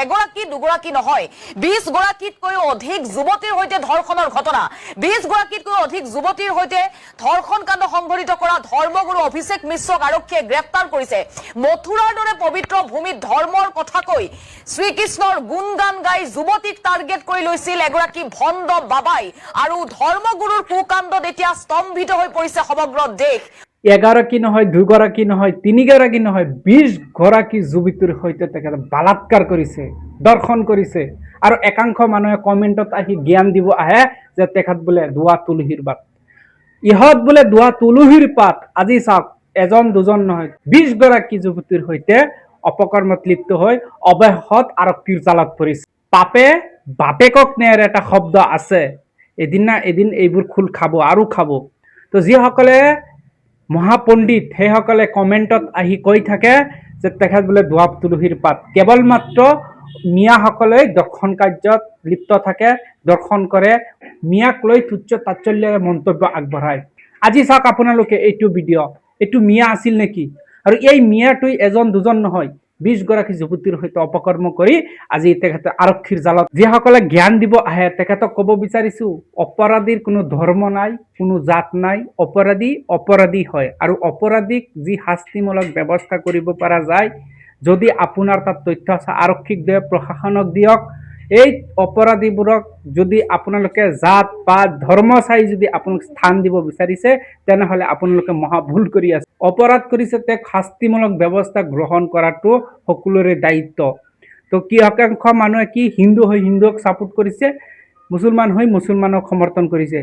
এগৰাকী দুগৰাকী নহয় 20 গৰাকীতকৈও অধিক যুৱতীৰ সৈতে ধৰ্ষণৰ ঘটনা 20 গৰাকীতকৈ অধিক যুৱতীৰ সৈতে ধৰ্ষণ কাণ্ড সংঘটিত কৰা ধৰ্মগুৰু অভিষেক মিশ্ৰক আৰক্ষীয়ে গ্ৰেপ্তাৰ কৰিছে মথুৰাৰ দৰে পবিত্ৰ ভূমিত ধৰ্মৰ কথা কৈ শ্ৰীকৃষ্ণৰ গুণগান গাই যুৱতীক টাৰ্গেট কৰি লৈছিল এগৰাকী ভণ্ড বাবাই আৰু ধৰ্মগুৰুৰ কুকাণ্ডত এতিয়া স্তম্ভিত হৈ পৰিছে সমগ্ৰ দেশ 11 নহয় 2 গৰাকী নহয় 3 গৰাকী নহয় 20 গৰাকী যুৱতীৰ সৈতে তেখেতে বলাৎকাৰ কৰিছে দৰ্শন কৰিছে আৰু একাংশ মানুহে কমেন্টত আহি জ্ঞান দিব আহে যে তেখেত বোলে দুৱা তুলসীৰ পাত ইহত বোলে দুৱা তুলসীৰ পাত আজি চাওক এজন দুজন নহয় 20 গৰাকী যুৱতীৰ সৈতে অপকৰ্মত লিপ্ত হৈ অবহত আৰক্ষীৰ জালত পৰিছে পাপে বাপেকক নেৰ এটা শব্দ আছে এদিন না এদিন এইবোৰ খুল খাব আৰু খাব তো যিসকলে মহাপণ্ডিত সেইসকলে কমেন্টত আহি কৈ থাকে যে তেখেত বোলে দুৱা তুলসীৰ পাত কেৱল মাত্ৰ মিয়াসকলে দৰ্শন কাৰ্যত লিপ্ত থাকে দৰ্শন কৰে মিয়াক লৈ তুচ্ছ তাচ্ছল্যৰে মন্তব্য আগবঢ়ায় আজি চাওক আপোনালোকে এইটো ভিডিঅ' এইটো মিয়া আছিল নেকি আৰু এই মিয়াটোই এজন দুজন নহয় 20 গৰাকী যুৱতীৰ সৈতে অপকৰ্ম কৰি আজি তেখেতে আৰক্ষীৰ জালত যিসকলে জ্ঞান দিব আহে তেখেতক ক'ব বিচাৰিছো অপৰাধীৰ কোনো ধৰ্ম নাই কোনো জাত নাই অপৰাধী হয় আৰু অপৰাধীক যি শাস্তিমূলক ব্যৱস্থা কৰিব পৰা যায় যদি আপোনাৰ তাত তথ্য আছে আৰক্ষীক দিয়ক প্ৰশাসনক দিয়ক এই অপৰাধীবোৰক যদি আপোনালোকে জাত পাত ধৰ্ম চাই যদি আপোনাক স্থান দিব বিচাৰিছে তেনেহলে আপোনালোকে মহা ভুল কৰি আছে অপৰাধ কৰিছে তে শাস্তিমূলক ব্যৱস্থা গ্ৰহণ কৰাটো সকলোৰে দায়িত্ব তো কি একাংশ মানুহে কি হিন্দু হৈ হিন্দুক সাপোৰ্ট কৰিছে মুছলমান হৈ মুছলমানক সমৰ্থন কৰিছে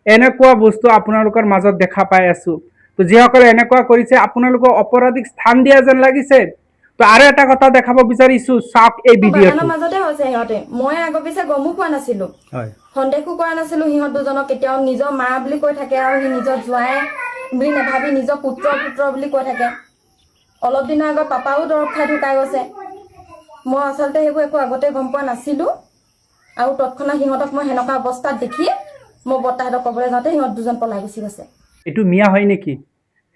এনেকুৱা বস্তু আপোনালোকৰ মাজত দেখা পাই আছো তো যিসকলে এনেকুৱা কৰিছে আপোনালোকক অপৰাধীক স্থান দিয়া যেন লাগিছে তো আৰু এটা কথা দেখাব বিচাৰিছো চাওক এই ভিডিঅ'টো মাজতে হৈছে সিহঁতে মই আগৰ পিছে গমো পোৱা নাছিলো হয় সন্দেহো কৰা নাছিলো সিহঁত দুজনক কেতিয়াও নিজৰ মা বুলি কৈ থাকে আৰু সি নিজৰ জোৱাই বুলি নাভাবি নিজৰ পুত্ৰ বুলি কৈ থাকে অলপ দিনৰ আগত পাপাও দৰৱ খাই ঢুকাই গৈছে মই আচলতে সেইবোৰ একো আগতে গম পোৱা নাছিলো আৰু তৎক্ষণাৎ সিহঁতক মই সেনেকুৱা অৱস্থাত দেখি মই বৰ্তাহঁতক ক'বলৈ যাওঁতে সিহঁত দুজন পলাই গুচি গৈছে এইটো মিয়া হয় নেকি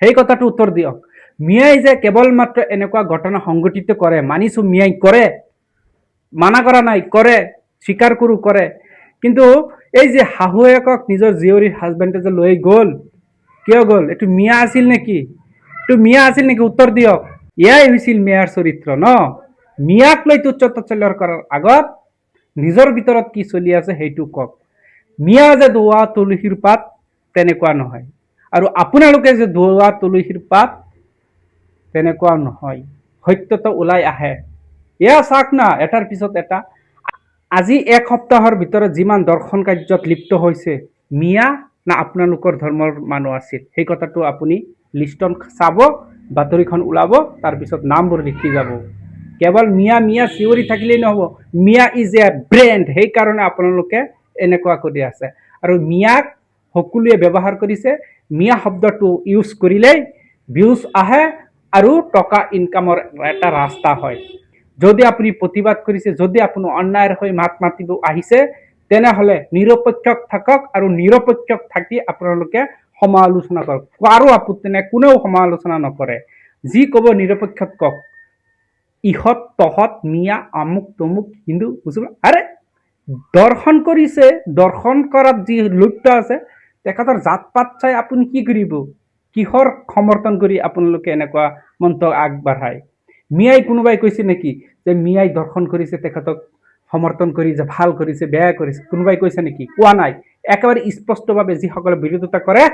সেই কথাটো উত্তৰ দিয়ক মিয়াই যে কেৱল মাত্ৰ এনেকুৱা ঘটনা সংঘটিত কৰে মানিছো মিয়াই কৰে মানা কৰা নাই কৰে স্বীকাৰ কৰো কৰে কিন্তু এই যে হাহুয়েকক নিজৰ জীয়ৰীৰ হাজবেণ্ডে যে লৈ গ'ল কিয় গ'ল এইটো মিয়া আছিল নেকি উত্তৰ দিয়ক ইয়াই হৈছিল মিয়াৰ চৰিত্ৰ ন মিয়াক লৈ তুচ্ছ তাচ্ছল্য কৰাৰ আগত নিজৰ ভিতৰত কি চলি আছে সেইটো কওক মিয়া যে দুৱা তুলসীৰ পাত তেনেকুৱা নহয় আৰু আপোনালোকে যে দুৱা তুলসীৰ পাত তেনেকুৱা নহয় সত্যটো ওলাই আহে এয়া চাওক না এটাৰ পিছত এটা আজি এক সপ্তাহৰ ভিতৰত যিমান দৰ্শন কাৰ্যত লিপ্ত হৈছে মিয়া না আপোনালোকৰ ধৰ্মৰ মানুহ আছিল সেই কথাটো আপুনি লিষ্টন চাব বাতৰিখন ওলাব তাৰ পিছত নামবোৰ লিখি যাব কেৱল মিয়া চিঞৰি থাকিলেই নহব মিয়া ইজ এ ব্ৰেণ্ড সেই কাৰণে আপোনালোকে এনেকুৱা কৰি আছে আৰু মিয়াক সকলোৱে ব্যৱহাৰ কৰিছে মিয়া শব্দটো ইউজ কৰিলেই ভিউজ আহে আৰু টকা ইনকামৰ এটা ৰাস্তা হয় যদি আপুনি প্ৰতিবাদ কৰিছে যদি আপুনি অন্যায়ৰ হৈ মাত মাতিব আহিছে তেনেহলে নিৰপেক্ষ থাকক আৰু নিৰপেক্ষ থাকি আপোনালোকে সমালোচনা কৰক কাৰো আপত্তি নাই কোনেও সমালোচনা নকৰে যি ক'ব নিৰপেক্ষত কওক ইহত তহত মিয়া আমুক তমুক হিন্দু মুছলমান আৰে দৰ্শন কৰিছে দৰ্শন কৰাত যি লিপ্ত আছে তেখেতৰ জাত পাত চাই আপুনি কি কৰিব কিহৰ সমৰ্থন কৰি আপোনালোকে এনেকুৱা মন্তব্য আগবঢ়ায় মিয়াই কোনোবাই কৈছে নেকি যে মিয়াই দৰ্শন কৰিছে তেখেতক সমৰ্থন কৰি যে ভাল কৰিছে বেয়া কৰিছে কোনোবাই কৈছে নেকি কোৱা নাই একেবাৰে স্পষ্টভাৱে যিসকলে বিৰোধিতা কৰে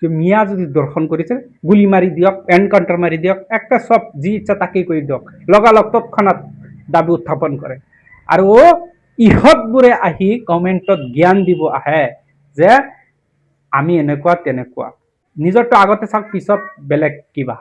যে মিয়া যদি দৰ্শন কৰিছে গুলি মাৰি দিয়ক এনকাউণ্টাৰ মাৰি দিয়ক একটা সব যি ইচ্ছা তাকেই কৰি দিয়ক লগালগ তৎক্ষণাৎ দাবী উত্থাপন কৰে আৰু ইহঁতবোৰে আহি কমেণ্টত জ্ঞান দিব আহে যে আমি এনেকুৱা তেনেকুৱা নিজৰটো আগতে চাওক পিছত বেলেগ কিবা